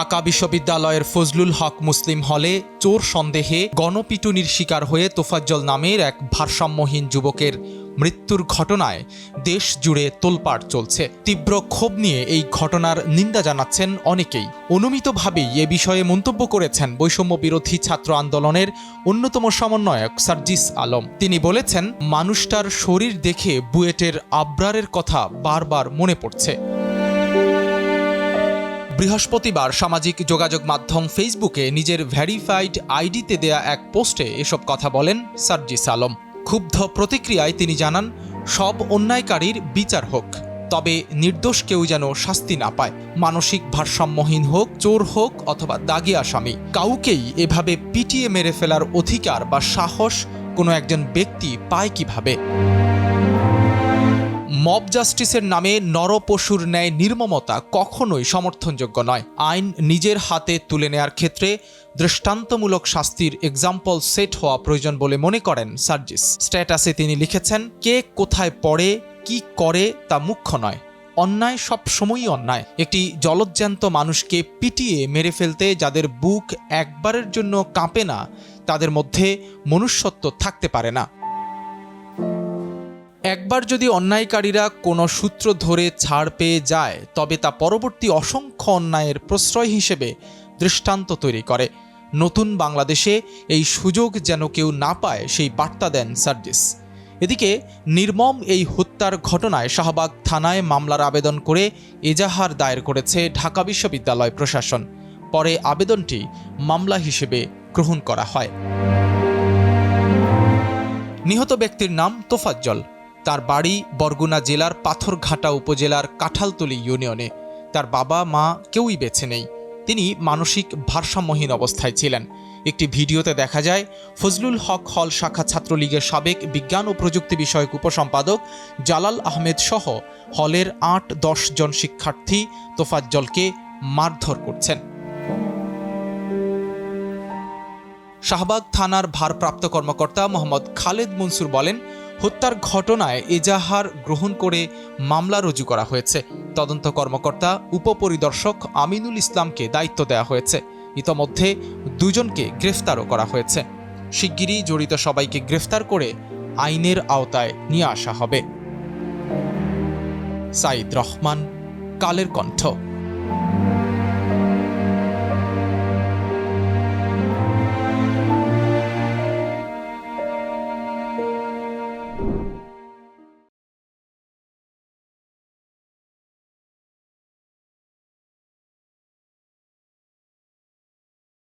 ঢাকা বিশ্ববিদ্যালয়ের ফজলুল হক মুসলিম হলে চোর সন্দেহে গণপিটুনির শিকার হয়ে তোফাজ্জল নামের এক ভারসাম্যহীন যুবকের মৃত্যুর ঘটনায় দেশ জুড়ে তোলপাড় চলছে। তীব্র ক্ষোভ নিয়ে এই ঘটনার নিন্দা জানাচ্ছেন অনেকেই। অনুমিতভাবেই এ বিষয়ে মন্তব্য করেছেন বৈষম্য বিরোধী ছাত্র আন্দোলনের অন্যতম সমন্বয়ক সার্জিস আলম। তিনি বলেছেন, মানুষটার শরীর দেখে বুয়েটের আবরারের কথা বারবার মনে পড়ছে। বৃহস্পতিবার সামাজিক যোগাযোগ মাধ্যম ফেসবুকে নিজের ভেরিফাইড আইডিতে দেয়া এক পোস্টে এসব কথা বলেন সার্জিস আলম। ক্ষুব্ধ প্রতিক্রিয়ায় তিনি জানান, সব অন্যায়কারীর বিচার হোক, তবে নির্দোষ কেউ যেন শাস্তি না পায়। মানসিক ভারসাম্যহীন হোক, চোর হোক অথবা দাগী আসামি, কাউকেই এভাবে পিটিয়ে মেরে ফেলার অধিকার বা সাহস কোনো একজন ব্যক্তি পায় কিভাবে? মব জাস্টিসের নামে নরপশুর ন্যায় নির্মমতা কখনোই সমর্থনযোগ্য নয়। আইন নিজের হাতে তুলে নেয়ার ক্ষেত্রে দৃষ্টান্তমূলক শাস্তির এক্সাম্পল সেট হওয়া প্রয়োজন বলে মনে করেন সার্জিস। স্ট্যাটাসে তিনি লিখেছেন, কে কোথায় পড়ে কি করে তা মুখ্য নয়, অন্যায় সব সময়ই অন্যায়। একটি জলজ্যান্ত মানুষকে পিটিয়ে মেরে ফেলতে যাদের বুক একবারের জন্য কাঁপে না, তাদের মধ্যে মনুষ্যত্ব থাকতে পারে না। একবার যদি অন্যায়কারীরা কোনো সূত্র ধরে ছাড় পেয়ে যায়, তবে তা পরবর্তী অসংখ্য অন্যায়ের প্রশ্রয় হিসেবে দৃষ্টান্ত তৈরি করে। নতুন বাংলাদেশে এই সুযোগ যেন কেউ না পায়, সেই বার্তা দেন সার্জিস। এদিকে নির্মম এই হত্যার ঘটনায় শাহবাগ থানায় মামলার আবেদন করে এজাহার দায়ের করেছে ঢাকা বিশ্ববিদ্যালয় প্রশাসন। পরে আবেদনটি মামলা হিসেবে গ্রহণ করা হয়। নিহত ব্যক্তির নাম তোফাজ্জল। তার বাড়ি বরগুনা জেলার পাথরঘাটা উপজেলার কাঁঠালতলী ইউনিয়নে। তার বাবা মা কেউই বেঁচে নেই। তিনি মানসিক ভারসাম্যহীন অবস্থায় ছিলেন। একটি ভিডিওতে দেখা যায়, ফজলুল হক হল শাখা ছাত্রলীগের সাবেক বিজ্ঞান ও প্রযুক্তি বিষয়ক উপসম্পাদক জালাল আহমেদ সহ হলের ৮-১০ জন শিক্ষার্থী তোফাজ্জলকে মারধর করছেন। শাহবাগ থানার ভারপ্রাপ্ত কর্মকর্তা মোহাম্মদ খালেদ মনসুর বলেন, হত্যার ঘটনায় এজাহার গ্রহণ করে মামলা রুজু করা হয়েছে। তদন্ত কর্মকর্তা উপপরিদর্শক আমিনুল ইসলামকে দায়িত্ব দেওয়া হয়েছে। ইতোমধ্যে 2 জনকে গ্রেফতারও করা হয়েছে। শিগগিরই জড়িত সবাইকে গ্রেফতার করে আইনের আওতায় নিয়ে আসা হবে। সাইদ রহমান, কালের কণ্ঠ।